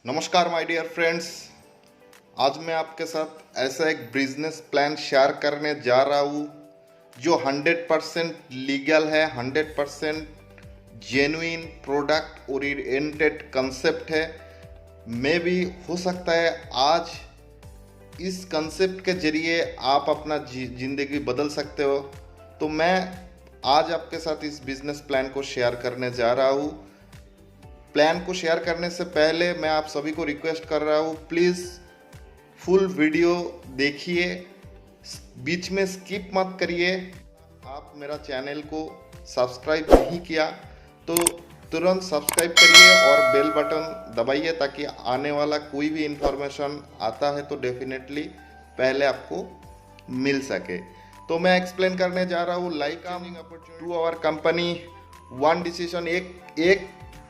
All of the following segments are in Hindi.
नमस्कार माय डियर फ्रेंड्स। आज मैं आपके साथ ऐसा एक बिजनेस प्लान शेयर करने जा रहा हूँ जो 100% लीगल है, 100% जेन्युइन प्रोडक्ट ओरिएंटेड कंसेप्ट है। मे भी हो सकता है आज इस कंसेप्ट के जरिए आप अपना ज़िंदगी बदल सकते हो। तो मैं आज आपके साथ इस बिजनेस प्लान को शेयर करने जा रहा हूँ। प्लान को शेयर करने से पहले मैं आप सभी को रिक्वेस्ट कर रहा हूँ, प्लीज़ फुल वीडियो देखिए, बीच में स्किप मत करिए। आप मेरा चैनल को सब्सक्राइब नहीं किया तो तुरंत सब्सक्राइब करिए और बेल बटन दबाइए ताकि आने वाला कोई भी इंफॉर्मेशन आता है तो डेफिनेटली पहले आपको मिल सके। तो मैं एक्सप्लेन करने जा रहा हूँ like to our company one decision. एक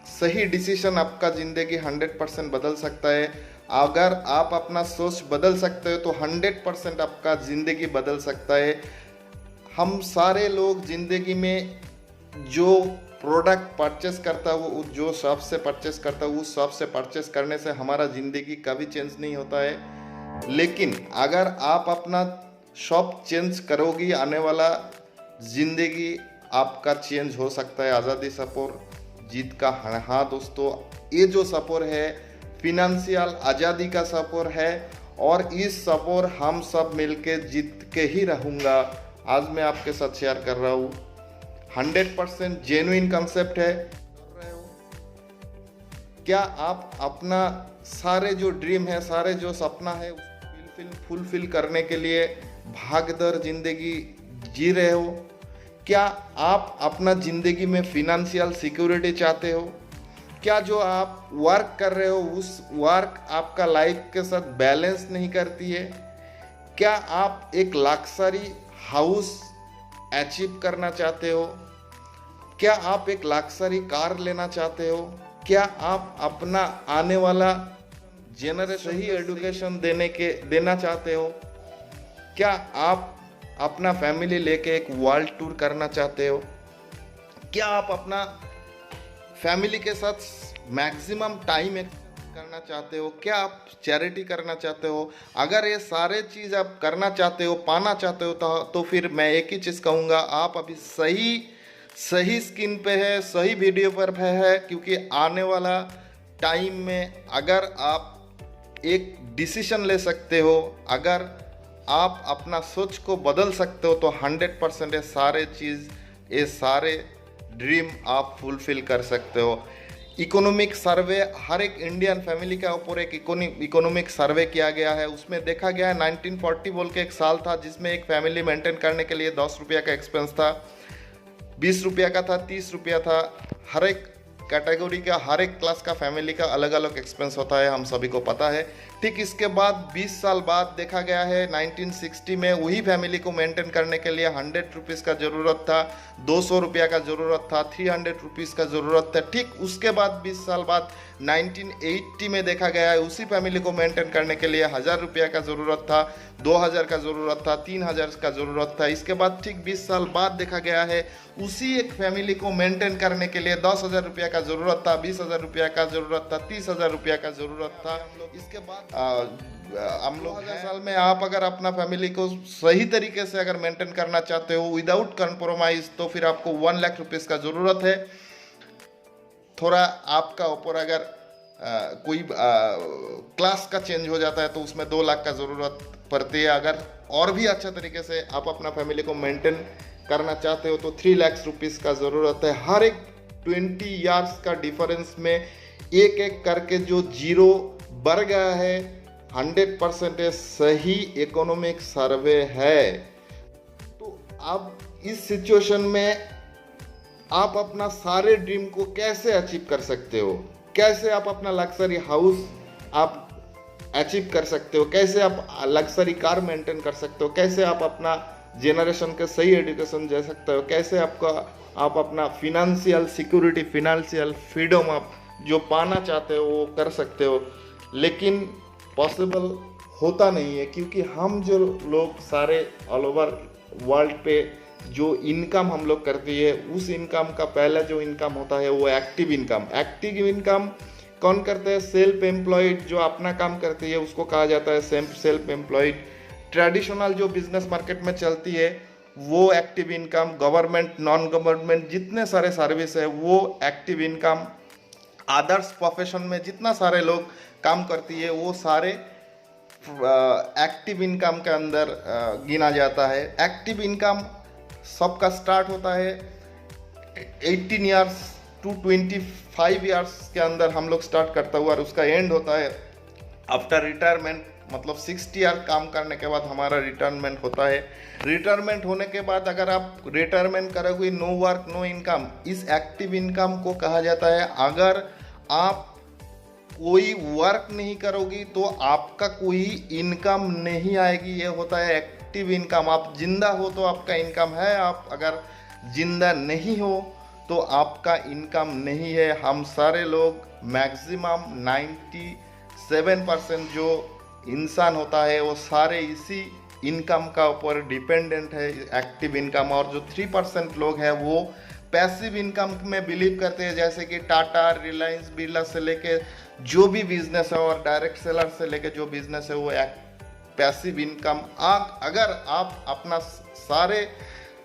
सही डिसीजन आपका ज़िंदगी 100% बदल सकता है। अगर आप अपना सोच बदल सकते हो तो 100% आपका ज़िंदगी बदल सकता है। हम सारे लोग ज़िंदगी में जो प्रोडक्ट परचेस करता है वो जो शॉप से परचेस करता है उस शॉप से परचेस करने से हमारा ज़िंदगी कभी चेंज नहीं होता है। लेकिन अगर आप अपना शॉप चेंज करोगी आने वाला ज़िंदगी आपका चेंज हो सकता है। आज़ादी सपोर जीत का हाँ दोस्तों, ये जो सपोर है फिनेंशियल आज़ादी का सपोर है और इस सपोर हम सब मिलके जीत के ही रहूँगा। आज मैं आपके साथ शेयर कर रहा हूँ 100% जेन्युइन कंसेप्ट है। क्या आप अपना सारे जो ड्रीम है, सारे जो सपना है फुलफिल करने के लिए भागदौड़ जिंदगी जी रहे हो? क्या आप अपना ज़िंदगी में फिनेंशियल सिक्योरिटी चाहते हो? क्या जो आप वर्क कर रहे हो उस वर्क आपका लाइफ के साथ बैलेंस नहीं करती है? क्या आप एक लग्जरी हाउस अचीव करना चाहते हो? क्या आप एक लग्जरी कार लेना चाहते हो? क्या आप अपना आने वाला जेनरेशन सही एजुकेशन देना चाहते हो? क्या आप अपना फैमिली लेके एक वर्ल्ड टूर करना चाहते हो? क्या आप अपना फैमिली के साथ मैक्सिमम टाइम करना चाहते हो? क्या आप चैरिटी करना चाहते हो? अगर ये सारे चीज़ आप करना चाहते हो, पाना चाहते हो तो फिर मैं एक ही चीज़ कहूँगा, आप अभी सही स्किन पे है, सही वीडियो पर है। क्योंकि आने वाला टाइम में अगर आप एक डिसीजन ले सकते हो, अगर आप अपना सोच को बदल सकते हो तो 100% ये सारे ड्रीम आप फुलफिल कर सकते हो। इकोनॉमिक सर्वे, हर एक इंडियन फैमिली के ऊपर एक इकोनॉमिक सर्वे किया गया है। उसमें देखा गया है 1940 बोल के एक साल था जिसमें एक फैमिली मेंटेन करने के लिए 10 रुपया का एक्सपेंस था, 20 रुपया का था, 30 रुपया था। हर एक कैटेगरी का, हर एक क्लास का फैमिली का अलग अलग एक्सपेंस होता है, हम सभी को पता है। ठीक इसके बाद 20 साल बाद देखा गया है 1960 में वही फैमिली को मेंटेन करने के लिए 100 रुपीज़ का ज़रूरत था, 200 रुपया का ज़रूरत था, 300 रुपीज़ का ज़रूरत था। ठीक उसके बाद 20 साल बाद 1980 में देखा गया है उसी फैमिली को मेंटेन करने के लिए 1000 रुपया का ज़रूरत था, 2000 का ज़रूरत था, 3000 का ज़रूरत था। इसके बाद ठीक 20 साल बाद देखा गया है उसी एक फैमिली को मेंटेन करने के लिए 10,000 रुपया का ज़रूरत था, 20,000 रुपया का ज़रूरत था, 30,000 रुपया का ज़रूरत था। इसके बाद हम लोग 1000 साल में आप अगर अपना फैमिली को सही तरीके से अगर मेंटेन करना चाहते हो विदाउट कंप्रोमाइज तो फिर आपको 1 लाख रुपीज़ का ज़रूरत है। थोड़ा आपका ऊपर अगर कोई क्लास का चेंज हो जाता है तो उसमें 2 लाख का ज़रूरत पड़ती है। अगर और भी अच्छा तरीके से आप अपना फैमिली को मेंटेन करना चाहते हो तो 3 लाख रुपीज़ का ज़रूरत है। हर एक 20 ईयर्स का डिफरेंस में एक एक करके जो जीरो बढ़ गया है 100% सही इकोनॉमिक सर्वे है। तो अब इस सिचुएशन में आप अपना सारे ड्रीम को कैसे अचीव कर सकते हो? कैसे आप अपना लग्जरी हाउस आप अचीव कर सकते हो? कैसे आप लग्जरी कार मेंटेन कर सकते हो? कैसे आप अपना जेनरेशन के सही एजुकेशन दे सकते हो? कैसे आप अपना फिनेंशियल सिक्योरिटी, फिनेंशियल फ्रीडम आप जो पाना चाहते हो वो कर सकते हो? लेकिन पॉसिबल होता नहीं है क्योंकि हम जो लोग सारे ऑल ओवर वर्ल्ड पे जो इनकम हम लोग करते हैं उस इनकम का पहला जो इनकम होता है वो एक्टिव इनकम कौन करते हैं? सेल्फ एम्प्लॉयड, जो अपना काम करती है उसको कहा जाता है सेल्फ एम्प्लॉयड। ट्रेडिशनल जो बिजनेस मार्केट में चलती है वो active income. Government, non government जितने सारे सर्विस है वो एक्टिव इनकम। अदर्स प्रोफेशन में जितना सारे लोग काम करती है वो सारे एक्टिव इनकम के अंदर गिना जाता है। एक्टिव इनकम सबका स्टार्ट होता है 18 ईयर्स टू 25 ईयर्स के अंदर हम लोग स्टार्ट करता हुआ, और उसका एंड होता है आफ्टर रिटायरमेंट, मतलब 60 ईयर काम करने के बाद हमारा रिटायरमेंट होता है। रिटायरमेंट होने के बाद अगर आप रिटायरमेंट करोगे, नो वर्क नो इनकम, इस एक्टिव इनकम को कहा जाता है। अगर आप कोई वर्क नहीं करोगी तो आपका कोई इनकम नहीं आएगी, ये होता है एक्टिव इनकम। आप जिंदा हो तो आपका इनकम है, आप अगर जिंदा नहीं हो तो आपका इनकम नहीं है। हम सारे लोग मैक्सिमम 97% जो इंसान होता है वो सारे इसी इनकम का ऊपर डिपेंडेंट है, एक्टिव इनकम। और जो 3% लोग हैं वो पैसिव इनकम में बिलीव करते हैं, जैसे कि टाटा, रिलायंस, बिरला से लेके जो भी बिजनेस है और डायरेक्ट सेलर से लेके जो बिजनेस है वो पैसिव इनकम। अगर आप अपना सारे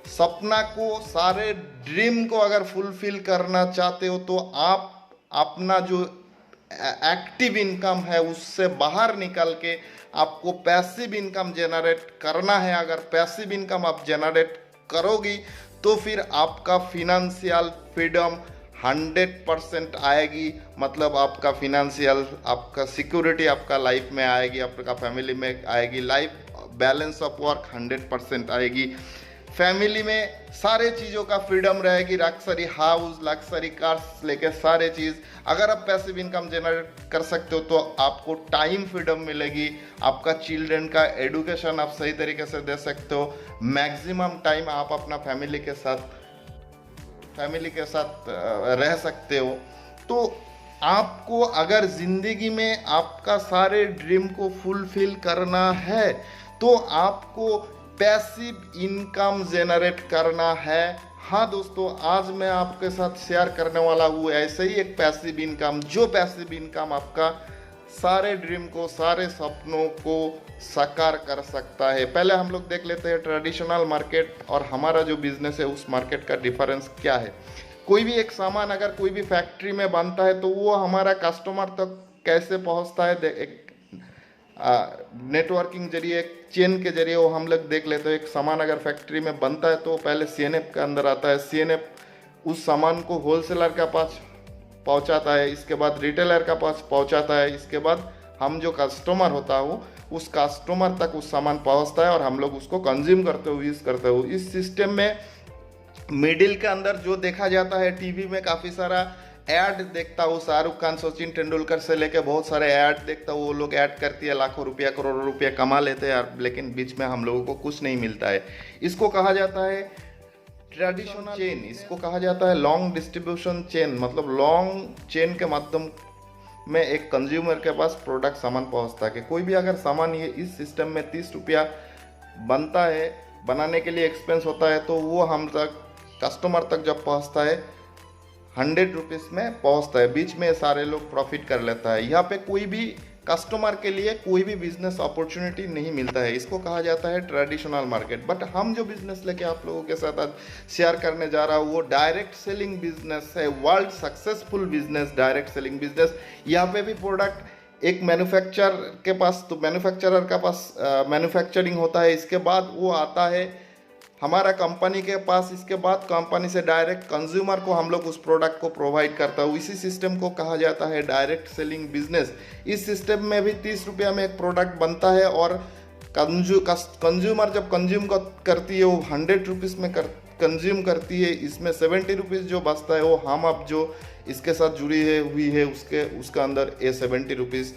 सपना को, सारे ड्रीम को अगर फुलफिल करना चाहते हो तो आप अपना जो एक्टिव इनकम है उससे बाहर निकल के आपको पैसिव इनकम जनरेट करना है। अगर पैसिव इनकम आप जनरेट करोगी तो फिर आपका फिनेंशियल फ्रीडम 100% आएगी। मतलब आपका फिनेंशियल, आपका सिक्योरिटी आपका लाइफ में आएगी, आपका फैमिली में आएगी। लाइफ बैलेंस ऑफ वर्क 100% आएगी। फैमिली में सारे चीज़ों का फ्रीडम रहेगी, लग्जरी हाउस, लग्जरी कार्स लेके सारे चीज़। अगर आप पैसिव इनकम जनरेट कर सकते हो तो आपको टाइम फ्रीडम मिलेगी। आपका चिल्ड्रन का एडुकेशन आप सही तरीके से दे सकते हो। मैक्सिमम टाइम आप अपना फैमिली के साथ रह सकते हो। तो आपको अगर ज़िंदगी में आपका सारे ड्रीम को फुलफिल करना है तो आपको पैसिव इनकम जनरेट करना है। हाँ दोस्तों, आज मैं आपके साथ शेयर करने वाला हूँ ऐसे ही एक पैसिव इनकम, जो पैसिव इनकम आपका सारे ड्रीम को, सारे सपनों को साकार कर सकता है। पहले हम लोग देख लेते हैं ट्रेडिशनल मार्केट और हमारा जो बिजनेस है उस मार्केट का डिफरेंस क्या है। कोई भी एक सामान अगर कोई भी फैक्ट्री में बनता है तो वो हमारा कस्टमर तक कैसे पहुँचता है, एक नेटवर्किंग जरिए, एक चेन के जरिए वो हम लोग देख लेते हैं। एक सामान अगर फैक्ट्री में बनता है तो पहले सीएनएफ के अंदर आता है। सीएनएफ उस सामान को होलसेलर के पास पहुंचाता है, इसके बाद रिटेलर के पास पहुंचाता है, इसके बाद हम जो कस्टमर होता है उस कस्टमर तक उस सामान पहुंचता है और हम लोग उसको कंज्यूम करते हो, यूज़ करते हो। इस सिस्टम में मिडिल के अंदर जो देखा जाता है, टीवी में काफ़ी सारा ऐड देखता हूँ, शाहरुख खान, सचिन तेंदुलकर से लेके बहुत सारे ऐड देखता हूँ। वो लोग ऐड करती है, लाखों रुपया, करोड़ों रुपया कमा लेते हैं यार, लेकिन बीच में हम लोगों को कुछ नहीं मिलता है। इसको कहा जाता है ट्रेडिशनल चेन, इसको कहा जाता है लॉन्ग डिस्ट्रीब्यूशन चेन। मतलब लॉन्ग चेन के माध्यम में एक कंज्यूमर के पास प्रोडक्ट सामान पहुँचता है। कि कोई भी अगर सामान ये इस सिस्टम में 30 रुपया बनता है, बनाने के लिए एक्सपेंस होता है, तो वो हम तक कस्टमर तक जब पहुँचता है 100 रुपीज़ में पहुंचता है। बीच में सारे लोग प्रॉफिट कर लेता है। यहाँ पे कोई भी कस्टमर के लिए कोई भी बिजनेस अपॉर्चुनिटी नहीं मिलता है। इसको कहा जाता है ट्रेडिशनल मार्केट। बट हम जो बिजनेस लेके आप लोगों के साथ आज शेयर करने जा रहा हूँ वो डायरेक्ट सेलिंग बिजनेस है। World successful business direct selling business. यहाँ पे भी प्रोडक्ट एक मैन्युफैक्चरर के पास, तो मैन्युफैक्चरर का पास मैन्युफैक्चरिंग होता है, इसके बाद वो आता है हमारा कंपनी के पास, इसके बाद कंपनी से डायरेक्ट कंज्यूमर को हम लोग उस प्रोडक्ट को प्रोवाइड करता हूँ। इसी सिस्टम को कहा जाता है डायरेक्ट सेलिंग बिजनेस। इस सिस्टम में भी 30 रुपया में एक प्रोडक्ट बनता है और कंज्यूमर जब कंज्यूम करती है वो 100 रुपीज़ में कंज्यूम करती है। इसमें 70 रुपीज़ जो बचता है वो हम अब जो इसके साथ जुड़ी हुई है उसका अंदर ये 70 रुपीज़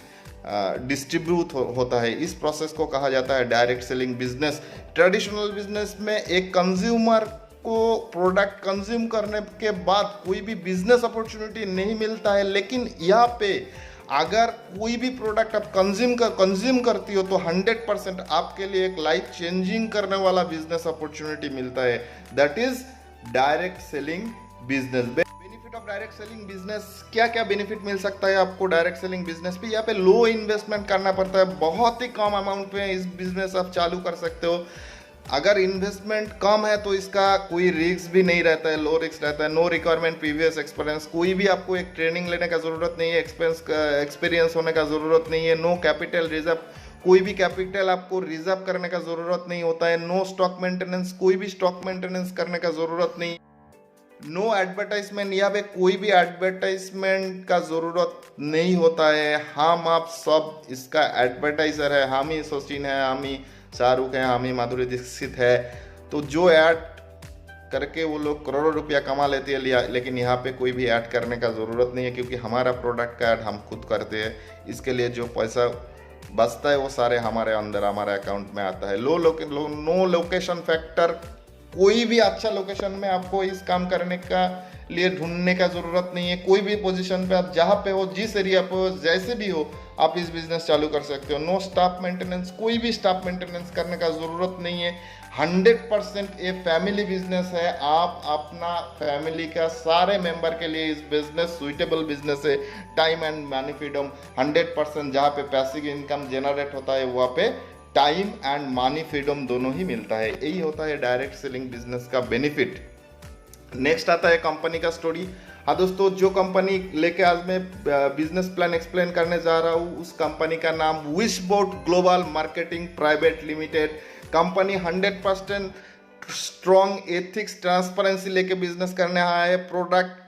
डिस्ट्रीब्यूट होता है। इस प्रोसेस को कहा जाता है direct selling business. Traditional business में एक कंज्यूमर को प्रोडक्ट कंज्यूम करने के बाद कोई भी बिजनेस अपॉर्चुनिटी नहीं मिलता है, लेकिन यहाँ पे अगर कोई भी प्रोडक्ट आप कंज्यूम करती हो तो 100% आपके लिए एक लाइफ चेंजिंग करने वाला बिजनेस अपॉर्चुनिटी मिलता है। That is direct selling business. Benefit up direct selling business, क्या क्या बेनिफिट मिल सकता है आपको डायरेक्ट सेलिंग बिजनेस पे। यहाँ पे लो इन्वेस्टमेंट करना पड़ता है, बहुत ही कम अमाउंट पे इस बिजनेस आप चालू कर सकते हो। अगर इन्वेस्टमेंट कम है तो इसका कोई रिस्क भी नहीं रहता है, लो रिस्क रहता है। नो रिक्वायरमेंट प्रीवियस एक्सपीरियंस, कोई भी आपको एक ट्रेनिंग लेने का ज़रूरत नहीं है, एक्सपीरियंस होने का ज़रूरत नहीं है। नो कैपिटल रिजर्व, कोई भी कैपिटल आपको रिजर्व करने का ज़रूरत नहीं होता है। नो स्टॉक मेंटेनेंस, कोई भी स्टॉक मेंटेनेंस करने का ज़रूरत नहीं। नो एडवर्टाइजमेंट, यहाँ पे कोई भी एडवर्टाइजमेंट का ज़रूरत नहीं होता है। हम आप सब इसका एडवर्टाइज़र है, हम ही सचिन है, हम ही शाहरुख है, हम ही माधुरी दीक्षित है। तो जो ऐड करके वो लोग करोड़ों रुपया कमा लेते हैं, लेकिन यहाँ पे कोई भी ऐड करने का ज़रूरत नहीं है, क्योंकि हमारा प्रोडक्ट का ऐड हम खुद करते हैं। इसके लिए जो पैसा बचता है वो सारे हमारे अंदर, हमारे अकाउंट में आता है। नो लोकेशन फैक्टर, कोई भी अच्छा लोकेशन में आपको इस काम करने का लिए ढूंढने का ज़रूरत नहीं है। कोई भी पोजीशन पे आप जहाँ पे हो, जिस एरिया पे हो, जैसे भी हो, आप इस बिज़नेस चालू कर सकते हो। नो स्टाफ मेंटेनेंस, कोई भी स्टाफ मेंटेनेंस करने का ज़रूरत नहीं है। 100% ये फैमिली बिजनेस है। आप अपना फैमिली का सारे मेंबर के लिए इस बिजनेस सुइटेबल बिजनेस है। टाइम एंड मनी फ्रीडम 100%, जहाँ पे पैसिव इनकम जनरेट होता है वहाँ पे टाइम एंड मनी फ्रीडम दोनों ही मिलता है। यही होता है डायरेक्ट सेलिंग बिजनेस का बेनिफिट। नेक्स्ट आता है कंपनी का स्टोरी। हाँ दोस्तों, जो कंपनी लेके आज मैं बिजनेस प्लान एक्सप्लेन करने जा रहा हूँ, उस कंपनी का नाम Wishboard global marketing private limited. Company 100% strong ethics transparency लेके बिजनेस करने आया है। प्रोडक्ट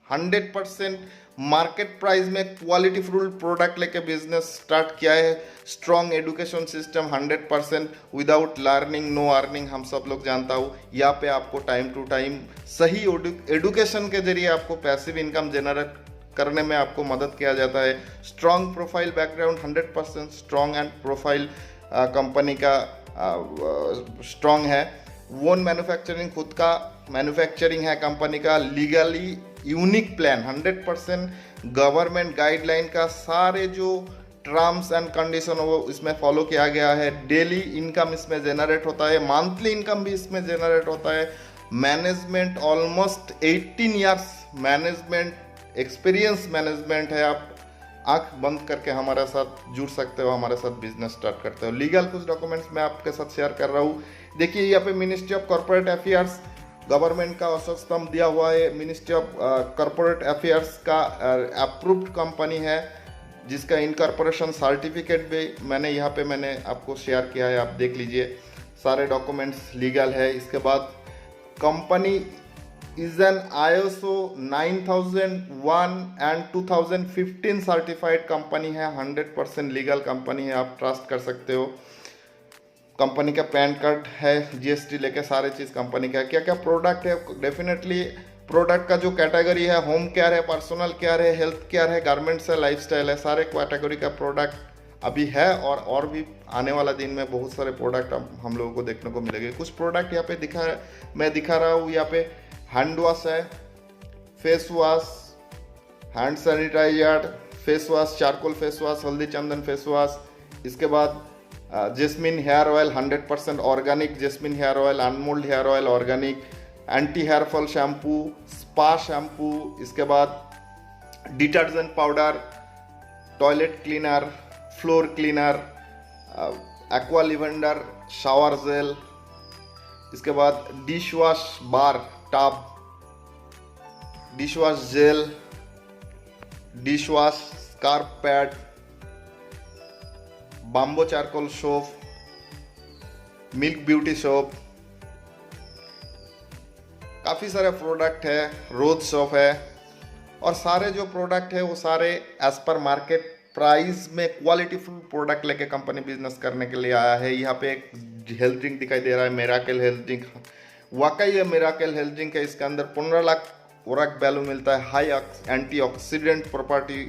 100% मार्केट प्राइस में क्वालिटी फुल प्रोडक्ट लेके बिजनेस स्टार्ट किया है। Strong education system 100%, without learning no earning, हम सब लोग जानता हूँ। यहाँ पे आपको टाइम टू टाइम सही एडुकेशन के जरिए आपको पैसिव इनकम जनरेट करने में आपको मदद किया जाता है। Strong profile background 100% strong and profile company का स्ट्रॉन्ग है। वोन मैन्युफैक्चरिंग, खुद का मैन्युफैक्चरिंग है कंपनी का। Legally unique plan 100% government guideline का सारे जो टर्म्स एंड कंडीशन वो इसमें फॉलो किया गया है। डेली इनकम इसमें जनरेट होता है, मंथली इनकम भी इसमें जनरेट होता है। Management almost 18 years management experience management है। आप आंख बंद करके हमारे साथ जुड़ सकते हो, हमारे साथ बिजनेस स्टार्ट करते हो। लीगल कुछ डॉक्यूमेंट्स मैं आपके साथ शेयर कर रहा हूँ। देखिए यहाँ पे ministry of corporate affairs government का अशोक स्तंभ दिया हुआ है। मिनिस्ट्री ऑफ कॉर्पोरेट अफेयर्स का अप्रूव्ड कंपनी है, जिसका इनकॉर्पोरेशन सर्टिफिकेट भी मैंने आपको शेयर किया है, आप देख लीजिए। सारे डॉक्यूमेंट्स लीगल है। इसके बाद company is an ISO 9001 and 2015 certified company है। 100% लीगल कंपनी है, आप ट्रस्ट कर सकते हो। कंपनी का पैन कार्ड है, GST लेके सारे चीज़ कंपनी का है। क्या क्या प्रोडक्ट है, डेफिनेटली प्रोडक्ट का जो कैटेगरी है, होम केयर है, पर्सनल केयर है, हेल्थ केयर है, गारमेंट्स है, लाइफस्टाइल है, सारे कैटेगरी का प्रोडक्ट अभी है। और भी आने वाला दिन में बहुत सारे प्रोडक्ट हम लोगों को देखने को मिलेंगे। कुछ प्रोडक्ट यहाँ पे मैं दिखा रहा हूँ। यहाँ पे हैंड वॉश है, face wash, hand sanitizer, face wash, charcoal face wash, हल्दी चंदन फेस वॉश। इसके बाद jasmine hair oil 100% organic jasmine hair oil, अनमोल्ड hair oil organic, anti hair fall shampoo, spa shampoo. इसके बाद detergent powder, toilet cleaner, floor cleaner, aqua lavender, shower gel. इसके बाद dish wash bar tub, dish wash gel, dish wash scrub pad, bamboo charcoal soap, milk beauty soap, काफ़ी सारे प्रोडक्ट है। रोज सोप है। और सारे जो प्रोडक्ट है वो सारे एज पर मार्केट प्राइस में क्वालिटी फुल प्रोडक्ट लेके कंपनी बिजनेस करने के लिए आया है। यहाँ पे एक हेल्थ ड्रिंक दिखाई दे रहा है, मिराकल हेल्थ ड्रिंक। वाकई ये मिराकल हेल्थ ड्रिंक है। इसके अंदर 15 लाख ओरक वैल्यू मिलता है, हाई एंटीऑक्सीडेंट प्रॉपर्टी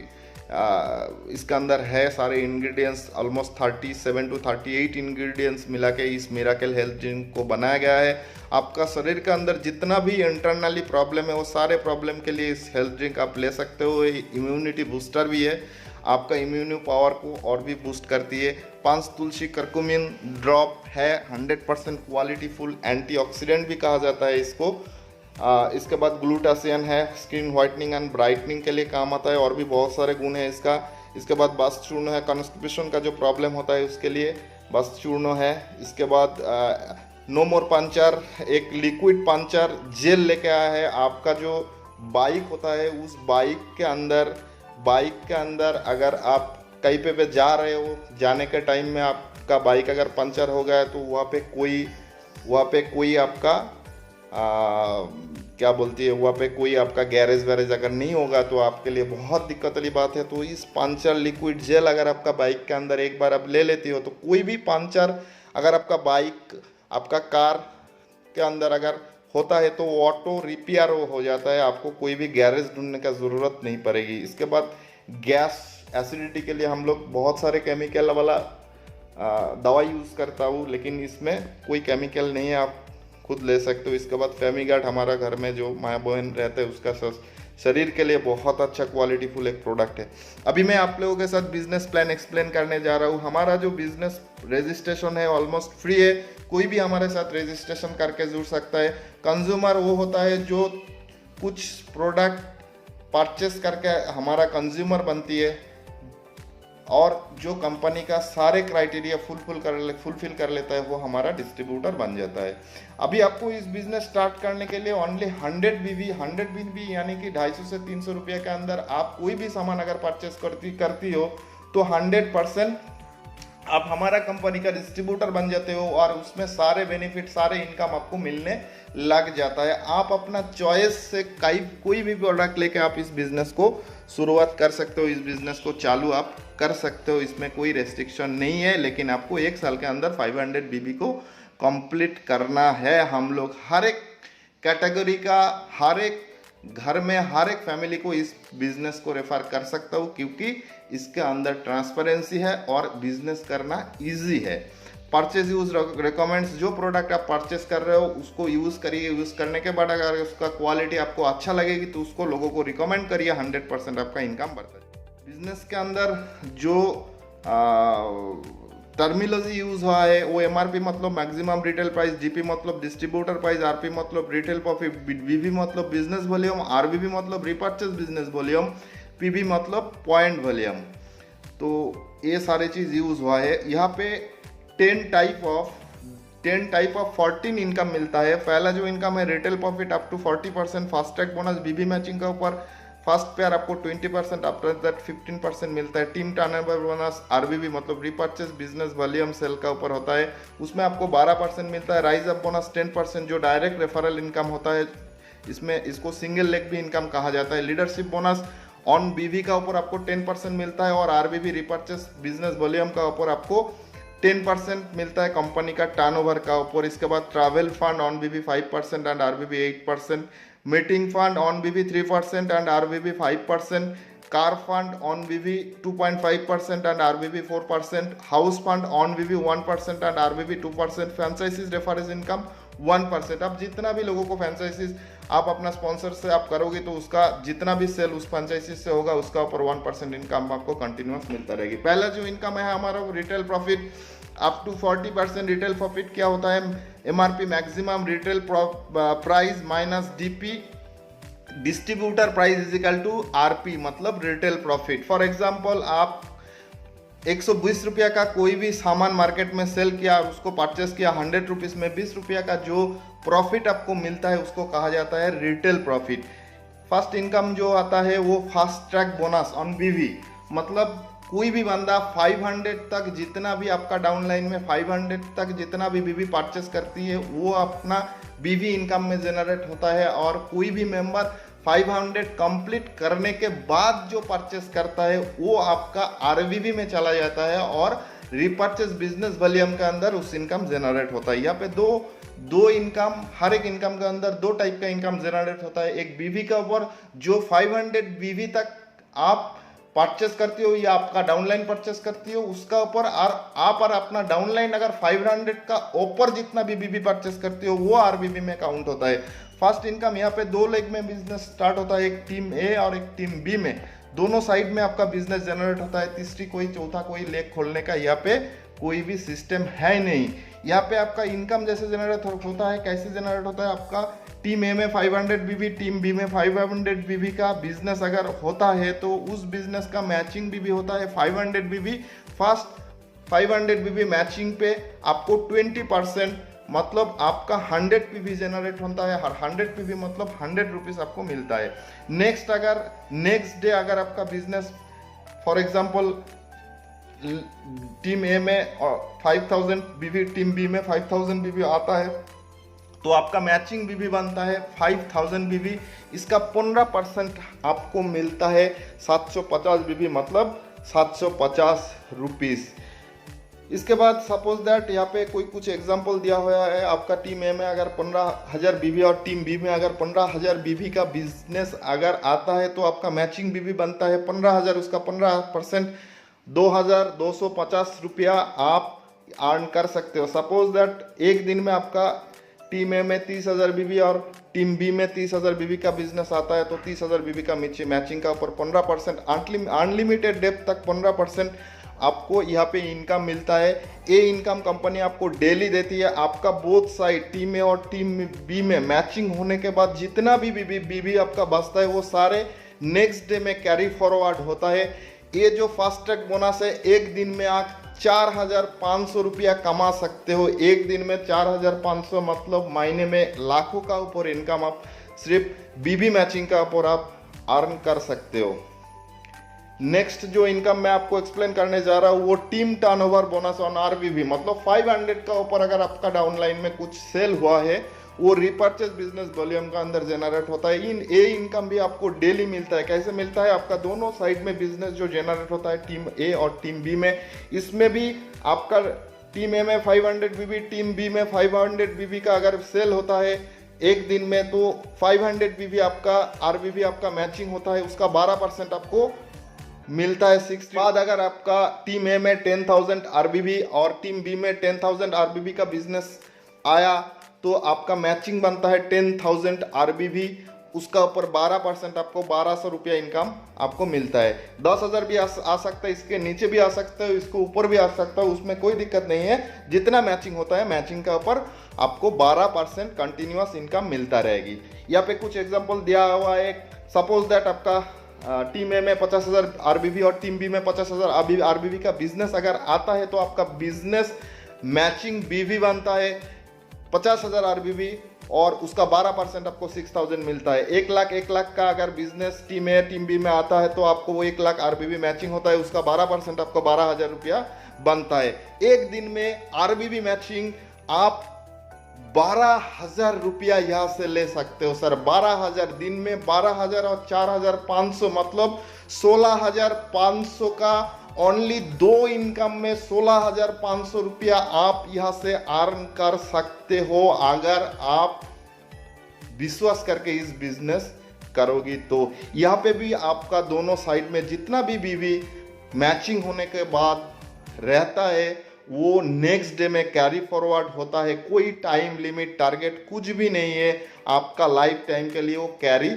इसके अंदर है। सारे इंग्रेडिएंट्स ऑलमोस्ट 37 to 38 इंग्रेडिएंट्स मिला के इस मिराकल हेल्थ ड्रिंक को बनाया गया है। आपका शरीर के अंदर जितना भी इंटरनली प्रॉब्लम है वो सारे प्रॉब्लम के लिए इस हेल्थ ड्रिंक आप ले सकते हो। इम्यूनिटी बूस्टर भी है, आपका इम्यून पावर को और भी बूस्ट करती है। 5 तुलसी करकुमिन ड्रॉप है, 100% क्वालिटी फुल एंटीऑक्सीडेंट भी कहा जाता है इसको। इसके बाद ग्लूटासियन है, स्किन वाइटनिंग एंड ब्राइटनिंग के लिए काम आता है, और भी बहुत सारे गुण है इसका। इसके बाद बास्ट चूर्ण है, कॉन्स्टिपेशन का जो प्रॉब्लम होता है उसके लिए बास्ट चूर्ण है। इसके बाद नो मोर पंचर, एक लिक्विड पंचर जेल लेके आया है। आपका जो बाइक होता है उस बाइक के अंदर अगर आप कहीं पे जा रहे हो, जाने के टाइम में आपका बाइक अगर पंचर हो गया है तो वहाँ पे कोई आपका क्या बोलती है, वहाँ पे कोई आपका गैरेज वैरेज अगर नहीं होगा तो आपके लिए बहुत दिक्कत वाली बात है। तो इस पंचर लिक्विड जेल अगर आपका बाइक के अंदर एक बार आप ले लेती हो तो कोई भी पंचर अगर आपका बाइक, आपका कार के अंदर अगर होता है तो ऑटो रिपेयर हो जाता है, आपको कोई भी गैरेज ढूंढने का ज़रूरत नहीं पड़ेगी। इसके बाद गैस एसिडिटी के लिए हम लोग बहुत सारे केमिकल वाला दवा यूज़ करता हूँ, लेकिन इसमें कोई केमिकल नहीं है, आप खुद ले सकते हो। इसके बाद फेमिगार्ड हमारा घर में जो माँ बहन रहते हैं उसका शरीर के लिए बहुत अच्छा क्वालिटीफुल एक प्रोडक्ट है। अभी मैं आप लोगों के साथ बिजनेस प्लान एक्सप्लेन करने जा रहा हूँ। हमारा जो बिजनेस रजिस्ट्रेशन है ऑलमोस्ट फ्री है, कोई भी हमारे साथ रजिस्ट्रेशन करके जुड़ सकता है। कंज्यूमर वो होता है जो कुछ प्रोडक्ट परचेस करके हमारा कंज्यूमर बनती है, और जो कंपनी का सारे क्राइटेरिया फुलफिल कर लेता है वो हमारा डिस्ट्रीब्यूटर बन जाता है। अभी आपको इस बिजनेस स्टार्ट करने के लिए ओनली 100 बीवी यानी कि 250 से 300 रुपये के अंदर आप कोई भी सामान अगर परचेस करती हो तो 100% आप हमारा कंपनी का डिस्ट्रीब्यूटर बन जाते हो, और उसमें सारे बेनिफिट, सारे इनकम आपको मिलने लग जाता है। आप अपना चॉइस से कोई भी प्रोडक्ट लेके आप इस बिजनेस को शुरुआत कर सकते हो, इस बिजनेस को चालू आप कर सकते हो, इसमें कोई रेस्ट्रिक्शन नहीं है। लेकिन आपको 1 साल के अंदर 500 बीबी को कंप्लीट करना है। हम लोग हर एक कैटेगरी का, हर एक घर में, हर एक फैमिली को इस बिजनेस को रेफर कर सकता हूँ, क्योंकि इसके अंदर ट्रांसपेरेंसी है और बिजनेस करना इजी है। परचेज यूज रिकमेंड्स, जो प्रोडक्ट आप परचेस कर रहे हो उसको यूज़ करिए। यूज़ करने के बाद अगर उसका क्वालिटी आपको अच्छा लगेगी तो उसको लोगों को रिकमेंड करिए, 100% आपका इनकम बढ़ता है। बिजनेस के अंदर जो टर्मिनोलॉजी यूज हुआ है वो एमआरपी मतलब मैक्सिमम रिटेल प्राइस, जीपी मतलब डिस्ट्रीब्यूटर प्राइस, आरपी मतलब रिटेल प्रॉफिट, वीवी मतलब बिजनेस वॉल्यूम, आरवीवी मतलब रिपर्चेज बिजनेस वॉल्यूम, पीवी मतलब पॉइंट वॉल्यूम। तो ये सारे चीज़ यूज हुआ है। यहाँ पे 10 टाइप ऑफ 14 इनकम मिलता है। पहला जो इनकम है retail profit up to 40%, fast track bonus BB matching का ऊपर फर्स्ट पेयर आपको 20%, आफ्टर दैट 15% मिलता है। टीम टर्नओवर बोनस आरबीबी मतलब रिपर्चेस बिजनेस वॉल्यूम सेल का ऊपर होता है, उसमें आपको 12% मिलता है। राइज अप बोनस 10% जो डायरेक्ट रेफरल इनकम होता है, इसमें इसको सिंगल लेग भी इनकम कहा जाता है। लीडरशिप बोनस ऑन बीवी का ऊपर आपको 10% मिलता है, और आरबीबी रिपर्चेस बिजनेस वॉल्यूम का ऊपर आपको 10% मिलता है कंपनी का टर्नओवर का ऊपर। इसके बाद travel fund on BB 5% and RBB 8%, meeting fund on BB 3% and RBB 5%, car fund on BB 2.5% and RBB 4%, house fund on BB 1% and RBB 2%, franchisees reference income 1%। अब जितना भी लोगों को फ्रेंचाइजीज आप अपना स्पॉन्सर से आप करोगे तो उसका जितना भी सेल उस फ्रेंचाइजीज से होगा उसका ऊपर 1% इनकम आपको कंटिन्यूस मिलता रहेगी। पहला जो इनकम है हमारा retail profit up to 40%। Retail profit क्या होता है? MRP maximum retail price minus DP distributor price is equal to RP मतलब रिटेल प्रॉफिट। फॉर एग्जांपल आप 120 रुपया का कोई भी सामान मार्केट में सेल किया, उसको परचेस किया 100 रुपीज़ में, 20 रुपया का जो प्रॉफिट आपको मिलता है उसको कहा जाता है रिटेल प्रॉफिट। फर्स्ट इनकम जो आता है वो फास्ट ट्रैक बोनस ऑन बीवी, मतलब कोई भी बंदा 500 तक जितना भी आपका डाउनलाइन में 500 तक जितना भी बीवी परचेस करती है वो अपना बीवी इनकम में जनरेट होता है। और कोई भी मेंबर 500 कंप्लीट करने के बाद जो परचेस करता है वो आपका आरवीवी में चला जाता है और रिपर्चेस बिजनेस वॉल्यूम के अंदर उस इनकम जनरेट होता है। यहाँ पे दो इनकम, हर एक इनकम के अंदर 2 टाइप का इनकम जनरेट होता है। एक बीवी के ऊपर जो 500 बीवी तक आप परचेस करती हो या आपका डाउनलाइन परचेस करती हो उसका ऊपर, और आप और अपना डाउनलाइन अगर 500 का ऊपर जितना भी बीबी परचेस करती हो वो आरबीबी में काउंट होता है। फर्स्ट इनकम यहाँ पे 2 लेग में बिजनेस स्टार्ट होता है, एक टीम ए और एक टीम बी में, दोनों साइड में आपका बिजनेस जनरेट होता है। तीसरी कोई चौथा कोई लेग खोलने का यहाँ पे कोई भी सिस्टम है नहीं। यहाँ पे आपका इनकम जैसे जनरेट होता है, कैसे जनरेट होता है? आपका टीम ए में 500 बीबी, टीम बी में 500 बीबी का बिजनेस अगर होता है तो उस बिजनेस का मैचिंग बीबी होता है 500 बीबी। फर्स्ट 500 बीबी मैचिंग पे आपको 20% मतलब आपका 100 पीवी जनरेट होता है। हर 100 पीवी मतलब 100 रुपीज़ आपको मिलता है। नेक्स्ट अगर नेक्स्ट डे अगर आपका बिजनेस फॉर एग्जांपल टीम ए में 5000 बीबी, टीम बी में 5000 बीबी आता है तो आपका मैचिंग बीबी बनता है 5000 बीबी। इसका 15% आपको मिलता है 750 बीबी मतलब 750 रुपीज़। इसके बाद सपोज दैट यहाँ पे कोई कुछ एग्जांपल दिया हुआ है, आपका टीम ए में अगर 15000 बीबी और टीम बी में अगर 15000 बीबी का बिजनेस अगर आता है तो आपका मैचिंग बीबी बनता है 15000, उसका 15% 2250 रुपया आप अर्न कर सकते हो। सपोज दैट एक दिन में आपका टीम ए में 30000 बीबी और टीम बी में 30000 बीबी का बिजनेस आता है तो 30000 बीबी का मैचिंग का ऊपर 15%, अनलिमिटेड डेप तक 15% आपको यहाँ पे इनकम मिलता है। ये इनकम कंपनी आपको डेली देती है। आपका बोथ साइड टीम ए और टीम बी में मैचिंग होने के बाद जितना भी बीबी आपका बचता है वो सारे नेक्स्ट डे में कैरी फॉरवर्ड होता है। ये जो फास्ट ट्रैक बोनस है, एक दिन में आप 4500 रुपया कमा सकते हो। एक दिन में 4500 मतलब महीने में लाखों का ऊपर इनकम आप सिर्फ बीबी मैचिंग का ऊपर आप अर्न कर सकते हो। नेक्स्ट जो इनकम मैं आपको एक्सप्लेन करने जा रहा हूँ वो team turnover bonus on RBB, मतलब 500 का ऊपर अगर आपका डाउनलाइन में कुछ सेल हुआ है वो रिपर्चेज बिजनेस वॉल्यूम का अंदर जनरेट होता है। ये इनकम भी आपको डेली मिलता है। कैसे मिलता है? आपका दोनों साइड में बिजनेस जो जनरेट होता है टीम ए और टीम बी में, इसमें भी आपका टीम ए में 500 बीबी, टीम बी में 500 बीबी का अगर सेल होता है एक दिन में तो 500 बीबी आपका आरबीबी आपका मैचिंग होता है, उसका 12% आपको मिलता है 60। बाद अगर आपका टीम ए में 10,000 आरबीबी और टीम बी में 10,000 आरबीबी का बिजनेस आया तो आपका मैचिंग बनता है 10,000 आरबीबी, उसका ऊपर 12% आपको 1200 रुपया इनकम आपको मिलता है। 10,000 भी आ सकता है, इसके नीचे भी आ सकता है, इसको ऊपर भी आ सकता है, उसमें कोई दिक्कत नहीं है। जितना मैचिंग होता है मैचिंग का ऊपर आपको 12% कंटिन्यूस इनकम मिलता रहेगी। यहाँ पे कुछ एग्जाम्पल दिया हुआ है। सपोज दैट आपका टीम ए में 50,000 आरबीबी और टीम बी में 50,000 आरबीबी का बिजनेस अगर आता है तो आपका बिजनेस मैचिंग बीवी बनता है 50,000 आरबीबी और उसका 12% आपको 6,000 मिलता है। 1 लाख का अगर बिजनेस टीम ए टीम बी में आता है तो आपको वो 1 लाख आरबीबी मैचिंग होता है, उसका 12% आपको 12,000 रुपया बनता है। एक दिन में आरबीबी मैचिंग आप 12,000 रुपया यहाँ से ले सकते हो सर। 12,000 दिन में 12,000 और 4,500 मतलब 16,500 का ओनली 2 इनकम में 16,500 रुपया आप यहाँ से अर्न कर सकते हो अगर आप विश्वास करके इस बिजनेस करोगी तो। यहाँ पे भी आपका दोनों साइड में जितना भी बीवी मैचिंग होने के बाद रहता है वो नेक्स्ट डे में कैरी फॉरवर्ड होता है। कोई टाइम लिमिट टारगेट कुछ भी नहीं है, आपका लाइफ टाइम के लिए वो कैरी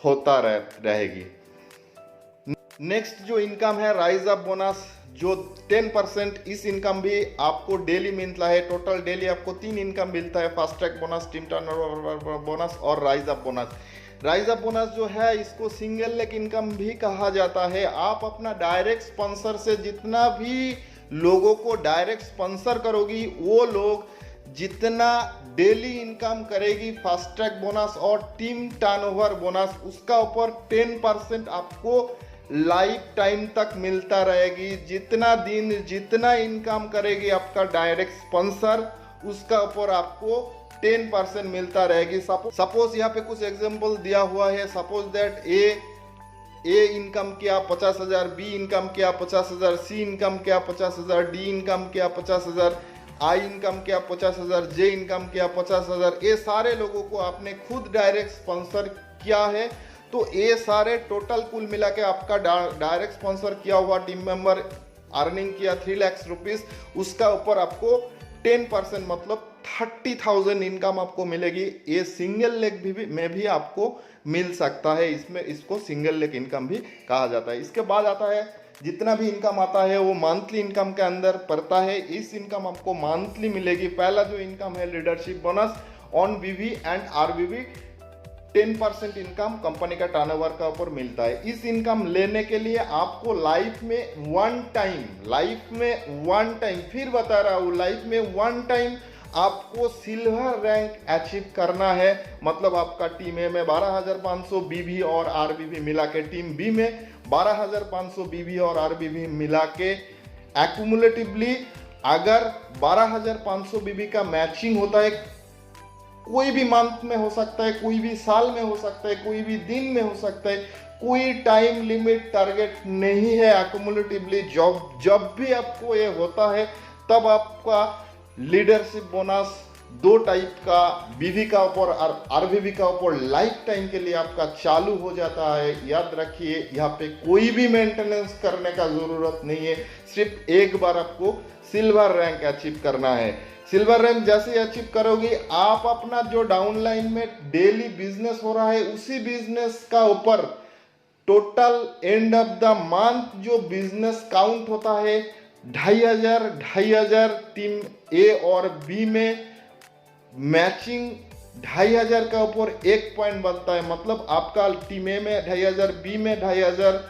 होता रहेगी। नेक्स्ट जो इनकम है राइज अप बोनस, जो 10% इस इनकम भी आपको डेली मिलता है। टोटल डेली आपको 3 इनकम मिलता है, fast track bonus, team turnover bonus और rise up bonus. Rise up bonus जो है इसको सिंगल लेग इनकम भी कहा जाता है। आप अपना डायरेक्ट स्पॉन्सर से जितना भी लोगों को डायरेक्ट स्पॉन्सर करोगी वो लोग जितना डेली इनकम करेगी फास्ट ट्रैक बोनस और टीम टर्नओवर बोनस उसका ऊपर 10% आपको लाइफ टाइम तक मिलता रहेगी। जितना दिन जितना इनकम करेगी आपका डायरेक्ट स्पॉन्सर उसका ऊपर आपको 10% मिलता रहेगी। सपोज यहाँ पे कुछ एग्जांपल दिया हुआ है। सपोज दैट ए इनकम किया 50,000, बी इनकम किया 50,000, सी इनकम किया 50,000, डी इनकम किया 50,000, आई इनकम किया 50,000, जे इनकम किया 50,000। ये सारे लोगों को आपने खुद डायरेक्ट स्पॉन्सर किया है तो ये सारे टोटल कुल मिला के आपका डायरेक्ट स्पॉन्सर किया हुआ टीम मेंबर अर्निंग किया 3 लाख रुपीस, उसका ऊपर आपको 10% मतलब 30,000 इनकम आपको मिलेगी। ये सिंगल लेग में भी आपको मिल सकता है, इसमें इसको सिंगल लेग इनकम भी कहा जाता है। इसके बाद आता है जितना भी इनकम आता है वो मंथली इनकम के अंदर पड़ता है। इस इनकम आपको मंथली मिलेगी। पहला जो इनकम है लीडरशिप बोनस ऑन बीवी एंड आरबीबी 10% इनकम कंपनी का टर्नओवर का ऊपर मिलता है। इस इनकम लेने के लिए आपको लाइफ में वन टाइम, फिर बता रहा हूँ, लाइफ में वन टाइम आपको सिल्वर रैंक अचीव करना है। मतलब आपका टीम ए में 12,500 बीवी और आरबीवी मिला के, टीम बी में 12,500 बीवी और आरबीवी मिला के एक्यूमुलेटिवली अगर 12,500 बीवी का मैचिंग होता है, कोई भी मंथ में हो सकता है, कोई भी साल में हो सकता है, कोई भी दिन में हो सकता है, कोई टाइम लिमिट टारगेट नहीं है। एक्यूमुलेटिवली जब भी आपको ये होता है तब आपका लीडरशिप बोनस 2 टाइप का, बीवी का ऊपर और आरबीवी का ऊपर लाइफ टाइम के लिए आपका चालू हो जाता है। याद रखिए, यहाँ पे कोई भी मेंटेनेंस करने का जरूरत नहीं है, सिर्फ एक बार आपको सिल्वर रैंक अचीव करना है। सिल्वर रैंक जैसे अचीव करोगे, आप अपना जो डाउनलाइन में डेली बिजनेस हो रहा है, उसी बिजनेस का ऊपर total end of the month जो बिजनेस काउंट होता है 2,500 टीम ए और बी में मैचिंग 2,500 का ऊपर 1 पॉइंट बनता है। मतलब आपका टीम ए में 2,500, बी में 2,500,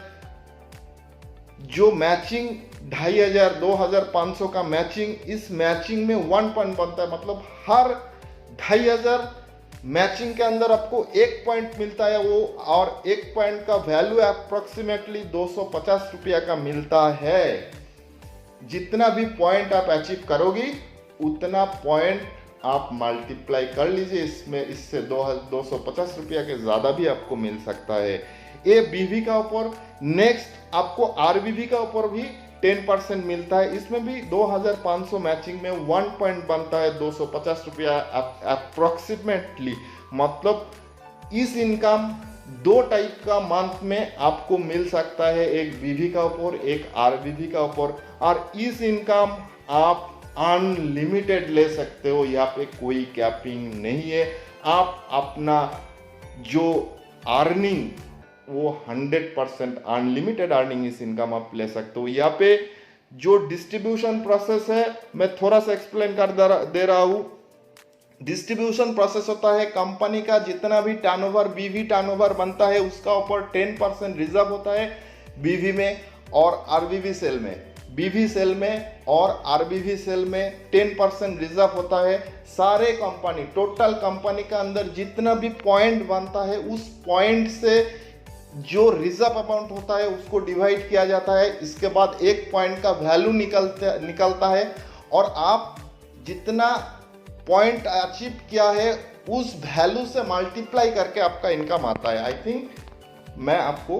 जो मैचिंग 2,500 2,500 का मैचिंग, इस मैचिंग में 1 पॉइंट बनता है। मतलब हर 2,500 मैचिंग के अंदर आपको 1 पॉइंट मिलता है वो, और 1 पॉइंट का वैल्यू अप्रोक्सीमेटली 250 रुपया का मिलता है। जितना भी पॉइंट आप अचीव करोगे उतना पॉइंट आप मल्टीप्लाई कर लीजिए, इससे 250 रुपया के ज़्यादा भी आपको मिल सकता है। ये बीवी का ऊपर। नेक्स्ट आपको आरबीवी का ऊपर भी 10% मिलता है। इसमें भी 2,500 मैचिंग में 1 पॉइंट बनता है 250 रुपया अप्रोक्सीमेटली। मतलब इस इनकम 2 टाइप का मंथ में आपको मिल सकता है, एक बीवी का ऊपर, एक आरबीवी का ऊपर। और इस इनकम आप अनलिमिटेड ले सकते हो, यहाँ पे कोई कैपिंग नहीं है। आप अपना जो अर्निंग वो 100% अनलिमिटेड अर्निंग इस इनकम आप ले सकते हो। यहाँ पे जो डिस्ट्रीब्यूशन प्रोसेस है मैं थोड़ा सा एक्सप्लेन कर दे रहा हूँ। डिस्ट्रीब्यूशन प्रोसेस होता है, कंपनी का जितना भी टर्नओवर, बीवी टर्नओवर बनता है उसका ऊपर 10% रिजर्व होता है बीवी में और आरबीवी सेल में। बीवी सेल में और आरबीवी सेल में 10% रिजर्व होता है। सारे कंपनी, टोटल कंपनी का अंदर जितना भी पॉइंट बनता है उस पॉइंट से जो रिजर्व अमाउंट होता है उसको डिवाइड किया जाता है। इसके बाद 1 पॉइंट का वैल्यू निकलता है और आप जितना पॉइंट अचीव किया है उस वैल्यू से मल्टीप्लाई करके आपका इनकम आता है। आई थिंक मैं आपको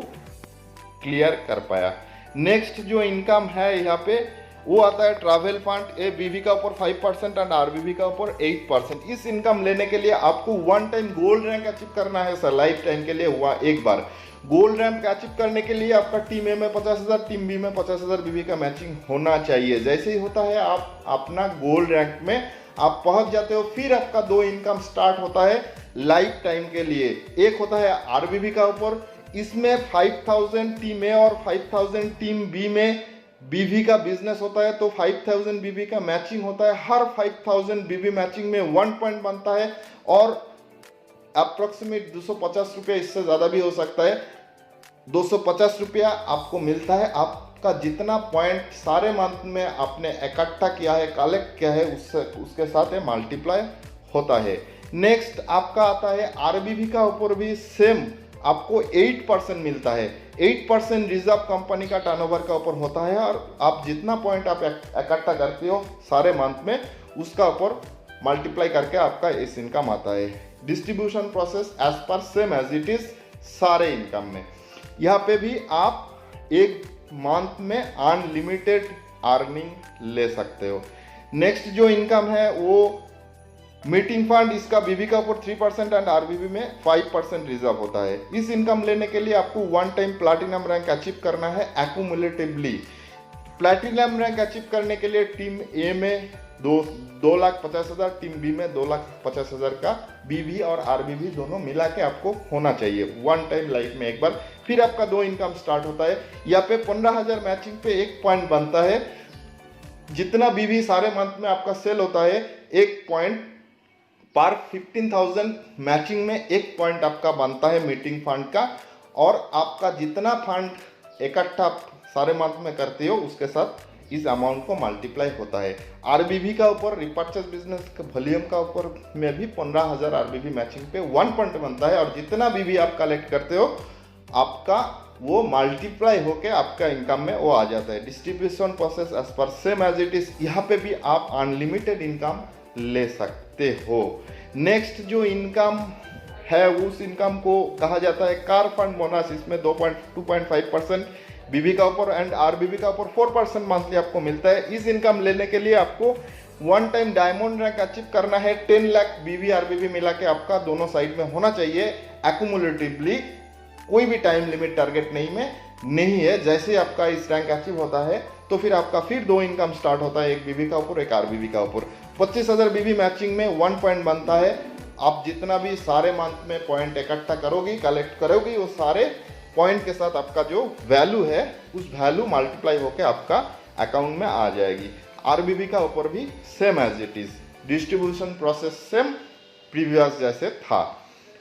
क्लियर कर पाया। नेक्स्ट जो इनकम है यहाँ पे वो आता है ट्रैवल फंड। ए बीवी का ऊपर 5% एंड आरबीवी का ऊपर 8%। इस इनकम लेने के लिए आपको 1 टाइम गोल्ड रैंक अचीव करना है सर, लाइफ टाइम के लिए हुआ एक बार। गोल्ड रैंक अचीव करने के लिए आपका टीम ए में 50,000, टीम बी में 50,000 बीवी का मैचिंग होना चाहिए। जैसे ही होता है आप अपना गोल्ड रैंक में आप पहुंच जाते हो, फिर आपका 2 इनकम स्टार्ट होता है लाइफ टाइम के लिए। एक होता है आरबीवी का ऊपर, इसमें 5,000 टीम ए और 5,000 टीम बी में बीवी का बिजनेस होता है, तो 5,000 बीवी का मैचिंग होता है। हर 5,000 बीवी मैचिंग में 1 पॉइंट बनता है और अप्रोक्सीमेट 250 रुपया, इससे ज़्यादा भी हो सकता है, 250 रुपया आपको मिलता है। आपका जितना पॉइंट सारे मंथ में आपने इकट्ठा किया है, कलेक्ट किया है, उसके साथ ये मल्टीप्लाई होता है। नेक्स्ट आपका आता है आरबीवी का ऊपर भी सेम आपको 8% मिलता है। 8% रिजर्व कंपनी का टर्नओवर का ऊपर होता है और आप जितना पॉइंट आप इकट्ठा करते हो सारे मंथ में उसका ऊपर मल्टीप्लाई करके आपका इस इनकम आता है। Distribution process as per same as it is सारे इनकम में। यहाँ पे भी आप एक मंथ में अनलिमिटेड अर्निंग ले सकते हो। नेक्स्ट जो इनकम है वो मीटिंग फंड, इसका बीवी का ऊपर 3% एंड आरबीवी में 5% रिजर्व होता है। इस इनकम लेने के लिए आपको 1 टाइम प्लैटिनम रैंक अचीव करना है एक्यूमुलेटिवली। प्लैटिनम रैंक अचीव करने के लिए टीम ए में 2,50,000, टीम बी में 2,50,000 का बीवी और आरबीवी दोनों मिला के आपको होना चाहिए 1 टाइम लाइफ में एक बार। फिर आपका 2 इनकम स्टार्ट होता है। यहाँ पे 15,000 मैचिंग पे 1 पॉइंट बनता है। जितना बीवी सारे मंथ में आपका सेल होता है 1 पॉइंट पर 15,000 मैचिंग में 1 पॉइंट आपका बनता है मीटिंग फंड का, और आपका जितना फंड इकट्ठा सारे मंथ में करते हो उसके साथ इस अमाउंट को मल्टीप्लाई होता है। आरबीवी का ऊपर, रिपर्चेस बिजनेस वॉल्यूम का ऊपर में भी 15,000 आरबीवी मैचिंग पे 1 पॉइंट बनता है, और जितना बीवी आप कलेक्ट करते हो आपका वो मल्टीप्लाई होके आपका इनकम में वो आ जाता है। Distribution process as per same as it is, यहाँ पे भी आप अनलिमिटेड इनकम ले सकते हो। नेक्स्ट जो इनकम है उस इनकम को कहा जाता है कार फंड बोनस। इसमें 2.5% बीवी का ऊपर एंड आरबीवी का ऊपर 4% मंथली आपको मिलता है। इस इनकम लेने के लिए आपको 1 टाइम डायमंड रैंक अचीव करना है। 10 लाख बीवी आरबीवी मिला के आपका दोनों साइड में होना चाहिए एक्यूमुलेटिवली। कोई भी टाइम लिमिट टारगेट नहीं है। जैसे आपका इस रैंक अचीव होता है तो फिर आपका फिर 2 इनकम स्टार्ट होता है, एक बीवी का ऊपर एक आरबीवी का ऊपर। 25,000 बीवी मैचिंग में 1 पॉइंट बनता है। आप जितना भी सारे मंथ में पॉइंट इकट्ठा करोगी, कलेक्ट करोगी, वो सारे पॉइंट के साथ आपका जो वैल्यू है उस वैल्यू मल्टीप्लाई होकर आपका अकाउंट में आ जाएगी। आरबीवी का ऊपर भी same as it is, distribution process same previous जैसे था।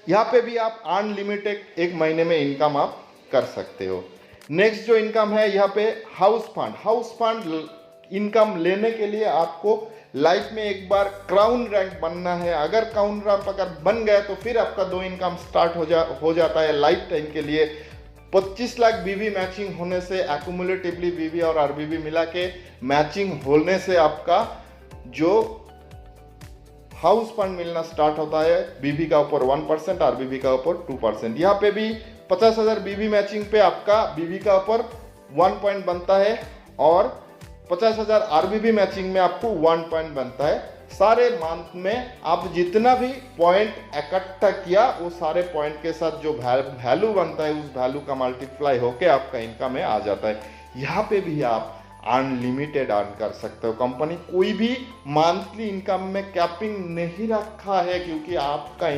यहाँ पे भी आप अनलिमिटेड 1 महीने में इनकम आप कर सकते हो। नेक्स्ट जो इनकम है यहाँ पे house fund. House fund income लेने के लिए आपको लाइफ में एक बार क्राउन रैंक बनना है। अगर क्राउन रैंक अगर बन गया तो फिर आपका 2 इनकम स्टार्ट हो जाता है लाइफ टाइम के लिए। 25 लाख बीवी मैचिंग होने से एक्यूमुलेटिवली बीवी और आरबीवी मिला के मैचिंग होने से आपका जो हाउस फंड मिलना स्टार्ट होता है। बीवी का ऊपर 1%, आरबीवी का ऊपर 2%। यहाँ पे भी 50,000 बीवी मैचिंग पे आपका बीवी का ऊपर 1 पॉइंट बनता है और 50,000 आरबीवी मैचिंग में आपको 1 पॉइंट बनता है। सारे मंथ में आप जितना भी पॉइंट इकट्ठा किया वो सारे पॉइंट के साथ जो वैल्यू बनता है उस वैल्यू का मल्टीप्लाई होके आपका इनकम में आ जाता है। यहाँ पे भी आप अनलिमिटेड अर्न कर सकते हो। कंपनी कोई भी मंथली इनकम में कैपिंग नहीं रखा है, क्योंकि आपका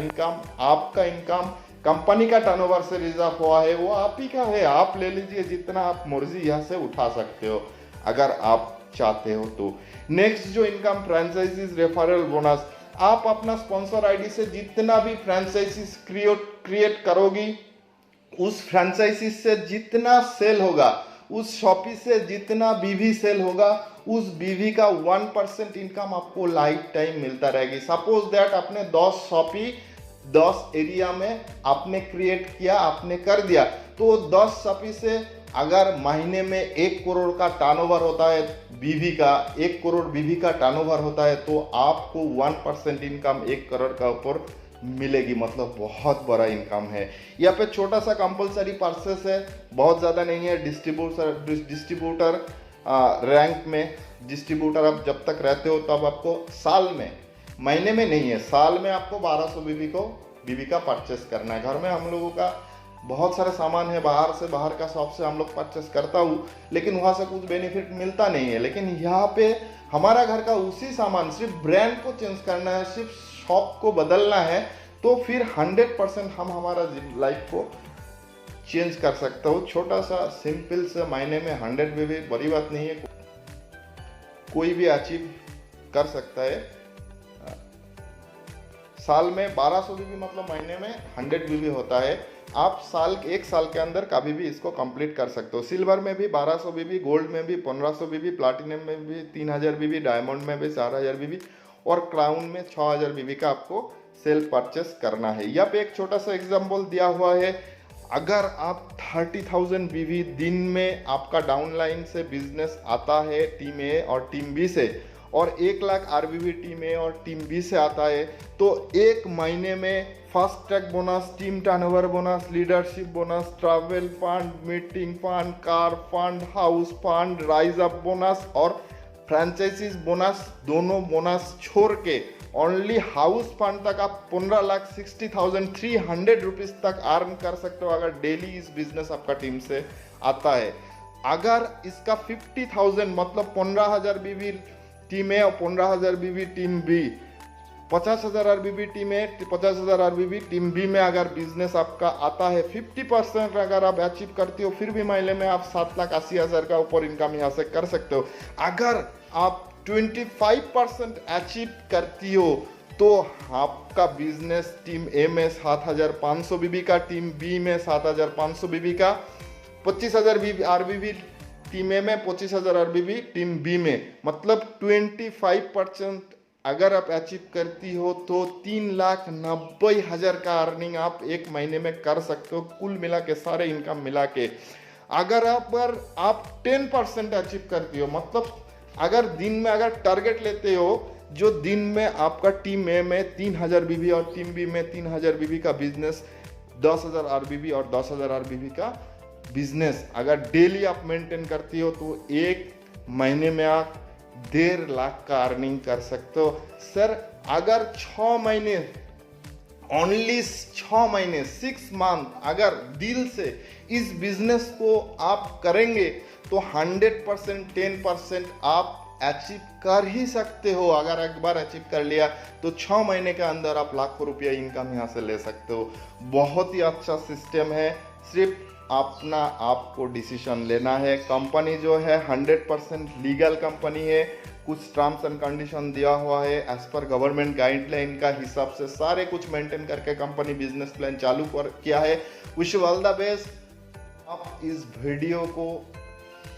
इनकम कंपनी का टर्नओवर से रिजर्व हुआ है, वो आप ही का है। आप ले लीजिए जितना आप मर्जी यहाँ से उठा सकते हो अगर आप चाहते हो तो। नेक्स्ट जो इनकम फ्रेंचाइजीज रेफरल बोनस। आप अपना स्पॉन्सर आईडी से जितना भी फ्रेंचाइजीज क्रिएट करोगी, उस फ्रेंचाइजी से जितना सेल होगा, उस शॉपी से जितना बीवी सेल होगा, उस बीवी का 1% इनकम आपको लाइफ टाइम मिलता रहेगी। सपोज दैट आपने 10 शॉपी 10 एरिया में आपने क्रिएट किया, आपने कर दिया, तो 10 शॉपी से अगर महीने में 1 करोड़ का टर्नओवर होता है बीवी का, 1 करोड़ बीवी का टर्नओवर होता है, तो आपको 1% इनकम 1 करोड़ का ऊपर मिलेगी। मतलब बहुत बड़ा इनकम है। यहाँ पे छोटा सा कंपलसरी परचेस है, बहुत ज़्यादा नहीं है। डिस्ट्रीब्यूटर रैंक में डिस्ट्रीब्यूटर आप जब तक रहते हो तब आपको साल में, महीने में नहीं है, साल में आपको 1200 बीवी का परचेस करना है। घर में हम लोगों का बहुत सारे सामान है, बाहर का शॉप से हम लोग परचेस करता हूँ, लेकिन वहाँ से कुछ बेनिफिट मिलता नहीं है। लेकिन यहाँ पे हमारा घर का उसी सामान, सिर्फ ब्रांड को चेंज करना है, सिर्फ शॉप को बदलना है, तो फिर 100% हम हमारा लाइफ को चेंज कर सकते हो। छोटा सा सिंपल से महीने में 100 बीवी बड़ी बात नहीं है, कोई भी अचीव कर सकता है। साल में 1200 बीवी मतलब महीने में 100 बीवी होता है। आप एक साल के अंदर कभी भी इसको कंप्लीट कर सकते हो। सिल्वर में भी 1200 बीवी, गोल्ड में भी 1500 बीवी, प्लाटिनम में भी 3000 बीवी, डायमंड में भी 4000 बीवी और क्राउन में 6000 बीवी का आपको सेल परचेस करना है। यहाँ पे एक छोटा सा एग्जाम्पल दिया हुआ है। अगर आप 30,000 बीवी दिन में आपका डाउनलाइन से बिजनेस आता है टीम ए और टीम बी से, और 1 लाख आरबीवी टीम ए और टीम बी से आता है, तो 1 महीने में fast track bonus, team turnover bonus, leadership bonus, travel fund, meeting fund, car fund, house fund, rise up bonus और फ्रेंचाइजीज बोनस, दोनों बोनस छोड़ के ओनली हाउस फंड तक आप 15,60,300 रुपीज़ तक अर्न कर सकते हो अगर डेली इस बिजनेस आपका टीम से आता है। अगर इसका 50,000 मतलब 15,000 बीवी टीम ए और 15,000 बीवी टीम बी, 50,000 आरबीवी टीम ए, 50,000 आरबीवी टीम बी में अगर बिजनेस आपका आता है, 50% अगर आप अचीव करती हो, फिर भी महीने में आप 7,80,000 का ऊपर इनकम यहाँ से कर सकते हो। अगर आप 25% अचीव करती हो तो आपका बिजनेस टीम ए में 7500 बीबी का, टीम बी में 7500 बीबी का, 25,000 आरबीबी टीम ए में, 25,000 आरबीबी टीम बी में, मतलब 25% अगर आप अचीव करती हो तो 3,90,000 का अर्निंग आप एक महीने में कर सकते हो, कुल मिला के सारे इनकम मिला के। अगर आप 10% अचीव करती हो, मतलब अगर दिन में अगर टारगेट लेते हो, जो दिन में आपका टीम ए में 3,000 बीबी और टीम बी में 3,000 बीबी का बिजनेस, 10,000 आरबीबी और 10,000 आरबीबी का बिजनेस अगर डेली आप मेंटेन करती हो तो एक महीने में आप 1.5 लाख का अर्निंग कर सकते हो। सर अगर 6 महीने, ओनली 6 महीने, 6 मंथ अगर दिल से इस बिजनेस को आप करेंगे तो 100%, 10% आप अचीव कर ही सकते हो। अगर एक बार अचीव कर लिया तो 6 महीने के अंदर आप लाखों रुपया इनकम यहाँ से ले सकते हो। बहुत ही अच्छा सिस्टम है, सिर्फ अपना आपको डिसीजन लेना है। कंपनी जो है 100% लीगल कंपनी है, कुछ टर्म्स एंड कंडीशन दिया हुआ है एज पर गवर्नमेंट गाइडलाइन का हिसाब से सारे कुछ मेंटेन करके कंपनी बिजनेस प्लान चालू किया है। Wish you all the best. आप इस वीडियो को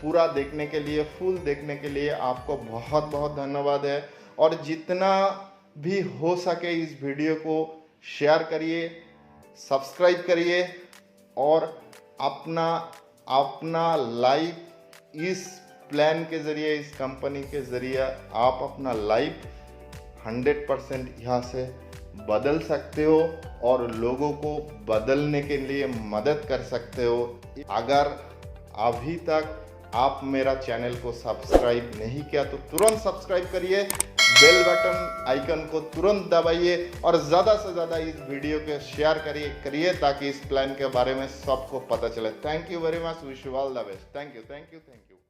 पूरा देखने के लिए, फुल देखने के लिए आपको बहुत बहुत धन्यवाद है। और जितना भी हो सके इस वीडियो को शेयर करिए, सब्सक्राइब करिए और अपना लाइफ इस प्लान के ज़रिए, इस कंपनी के ज़रिए आप अपना लाइफ 100% यहाँ से बदल सकते हो और लोगों को बदलने के लिए मदद कर सकते हो। अगर अभी तक आप मेरा चैनल को सब्सक्राइब नहीं किया तो तुरंत सब्सक्राइब करिए, बेल बटन आइकन को तुरंत दबाइए और ज़्यादा से ज़्यादा इस वीडियो को शेयर करिए ताकि इस प्लान के बारे में सबको पता चले। Thank you very much. Wish you all the best. Thank you.